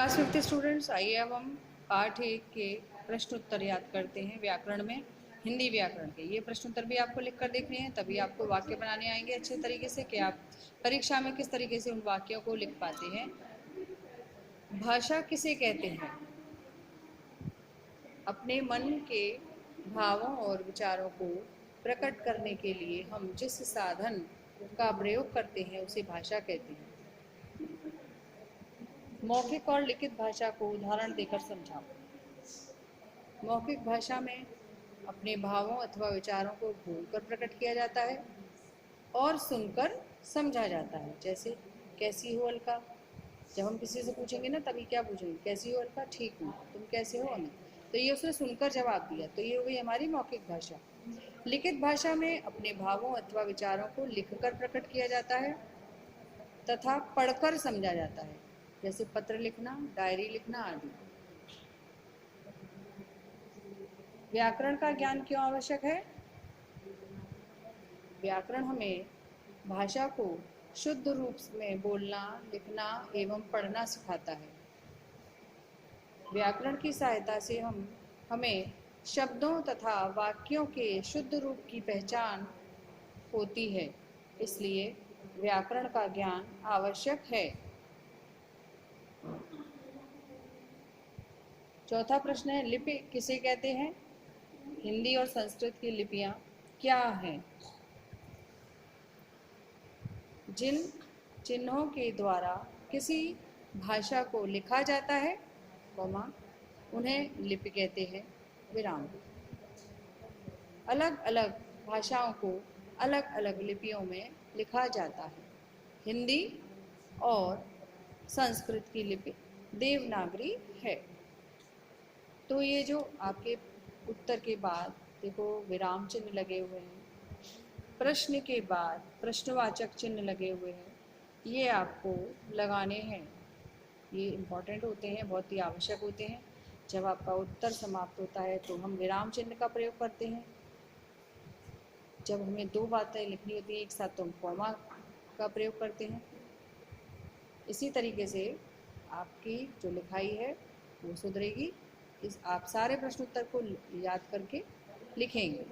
Class 5th students, आइए अब हम पाठ 1 के प्रश्न उत्तर याद करते हैं व्याकरण में, हिंदी व्याकरण के। ये प्रश्न उत्तर भी आपको लिख कर देखने हैं, तभी आपको वाक्य बनाने आएंगे अच्छे तरीके से कि आप परीक्षा में किस तरीके से उन वाक्यों को लिख पाते हैं। भाषा किसे कहते हैं? अपने मन के भावों और विचारों को प्रकट करने के लिए हम जिस साधन का प्रयोग करते हैं उसे भाषा कहते हैं। मौखिक और लिखित भाषा को उदाहरण देकर समझाओ। मौखिक भाषा में अपने भावों अथवा विचारों को बोलकर प्रकट किया जाता है और सुनकर समझा जाता है। जैसे कैसी हो अलका, जब हम किसी से पूछेंगे ना तभी क्या पूछेंगे, कैसी हो अलका, ठीक हूँ, तुम कैसे हो अमित, तो ये उसने सुनकर जवाब दिया, तो ये हो गई हमारी मौखिक भाषा। लिखित भाषा में अपने भावों अथवा विचारों को लिखकर प्रकट किया जाता है तथा पढ़कर समझा जाता है, जैसे पत्र लिखना, डायरी लिखना आदि। व्याकरण का ज्ञान क्यों आवश्यक है? व्याकरण हमें भाषा को शुद्ध रूप में बोलना, लिखना एवं पढ़ना सिखाता है। व्याकरण की सहायता से हमें शब्दों तथा वाक्यों के शुद्ध रूप की पहचान होती है, इसलिए व्याकरण का ज्ञान आवश्यक है। चौथा प्रश्न है, लिपि किसे कहते हैं? हिंदी और संस्कृत की लिपियां क्या हैं? जिन चिन्हों के द्वारा किसी भाषा को लिखा जाता है, उन्हें लिपि कहते हैं, विराम। अलग अलग भाषाओं को अलग अलग लिपियों में लिखा जाता है। हिंदी और संस्कृत की लिपि देवनागरी है। तो ये जो आपके उत्तर के बाद देखो विराम चिन्ह लगे हुए हैं, प्रश्न के बाद प्रश्नवाचक चिन्ह लगे हुए हैं, ये आपको लगाने हैं। ये इम्पॉर्टेंट होते हैं, बहुत ही आवश्यक होते हैं। जब आपका उत्तर समाप्त होता है तो हम विराम चिन्ह का प्रयोग करते हैं। जब हमें दो बातें लिखनी होती हैं एक साथ तो हम कॉमा का प्रयोग करते हैं। इसी तरीके से आपकी जो लिखाई है वो सुधरेगी। आप सारे प्रश्नोत्तर को याद करके लिखेंगे।